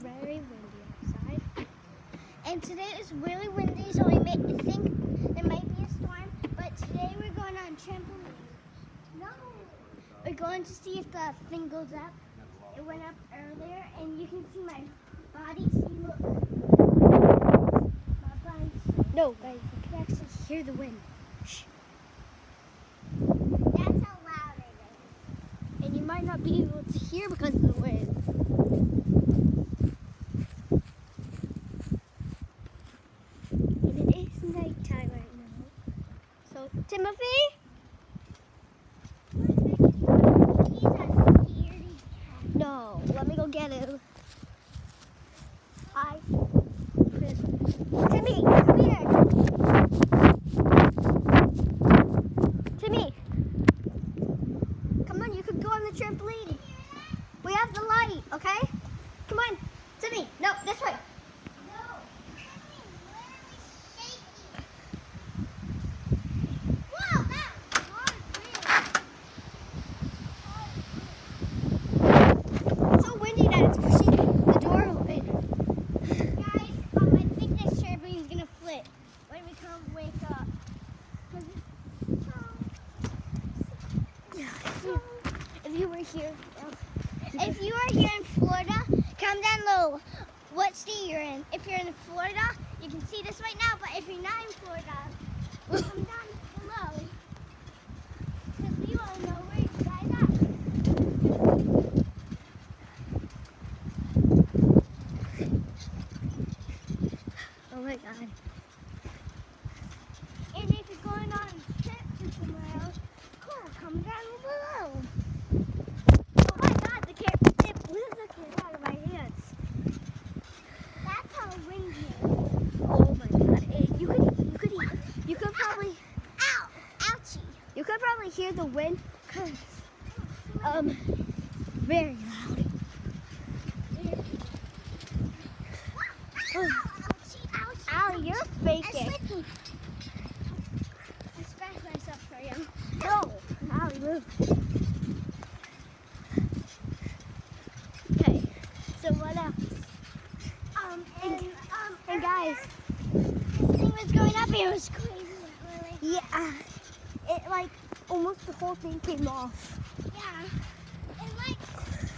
very windy outside. And today is really windy, so we think there might be a storm. But today we're going on trampoline. No! We're going to see if the thing goes up. It went up earlier, and you can see my body. See, look. My body's... No, guys, you can actually hear the wind. Shh. That's how loud it is. And you might not be able to hear because of the wind. And it is nighttime right now. So, Timothy? He's a scaredy cat. No, let me go get him. Hi. Timmy, come here. Timmy. Come on, you could go on the trampoline. We have the light, okay? Come on. Timmy, no, this way. No. Whoa, that was hard. It's so windy that it's pushing the door open. Guys, I think this trampoline is gonna flip when we come wake up. If you are here in Florida, comment down below what state you're in. If you're in Florida, you can see this right now. But if you're not in Florida, come down below because we want to know where you guys are. Oh my God! And if you're going on a trip to somewhere else, cool, comment down below. Out of my hands. That's how windy it is. Oh my God! Hey, you could probably. Ow! Ouchie! You could probably hear the wind, cause very loud. Ouchie! Ouchie! Ow! You're faking. I scratched myself for you. No! Ow! You moved. So what else? And guys, this thing was going up. It was crazy. Really. Yeah. It like almost the whole thing came off. Yeah. And like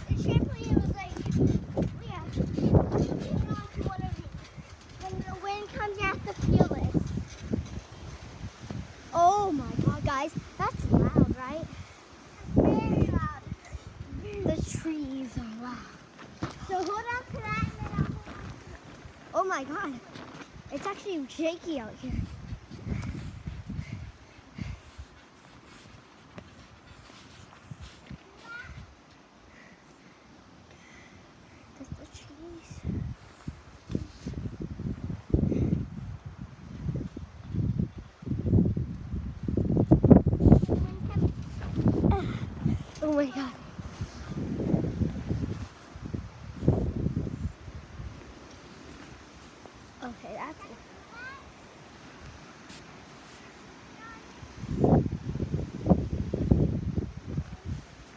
the trampoline was like, yeah. When the wind comes, you have to feel it. Oh my God, guys, that's loud, right? Very loud. The trees are loud. So hold on to that and then I'll hold on. Oh my God. It's actually shaky out here. Just the trees. Oh my God. Okay, that's it.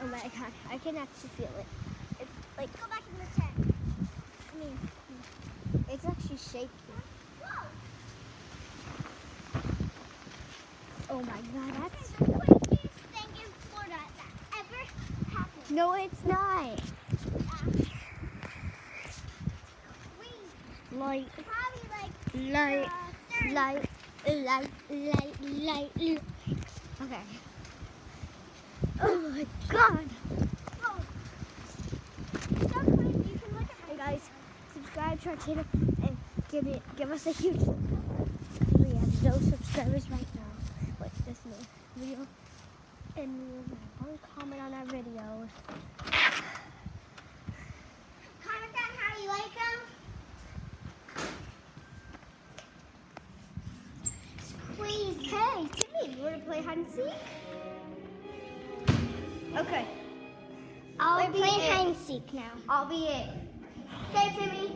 Oh my God, I can actually feel it. It's like, go back in the tent. I mean, it's actually shaking. Oh my God, that's the quickest thing in Florida that ever happened. No, it's not. Light. Light. Okay. Oh my God. Hey guys, subscribe to our channel and give us a huge thumbs up. We have no subscribers right now. Watch this new video and leave one comment on our videos. Comment down how you like them. Hey, Timmy, you want to play hide and seek? Okay. We're playing hide and seek now. I'll be it. Okay, Timmy.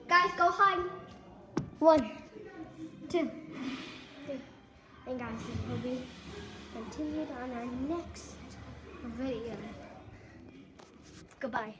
Guys, go hide. 1, 2, 3. And guys, this will be continued on our next video. Goodbye.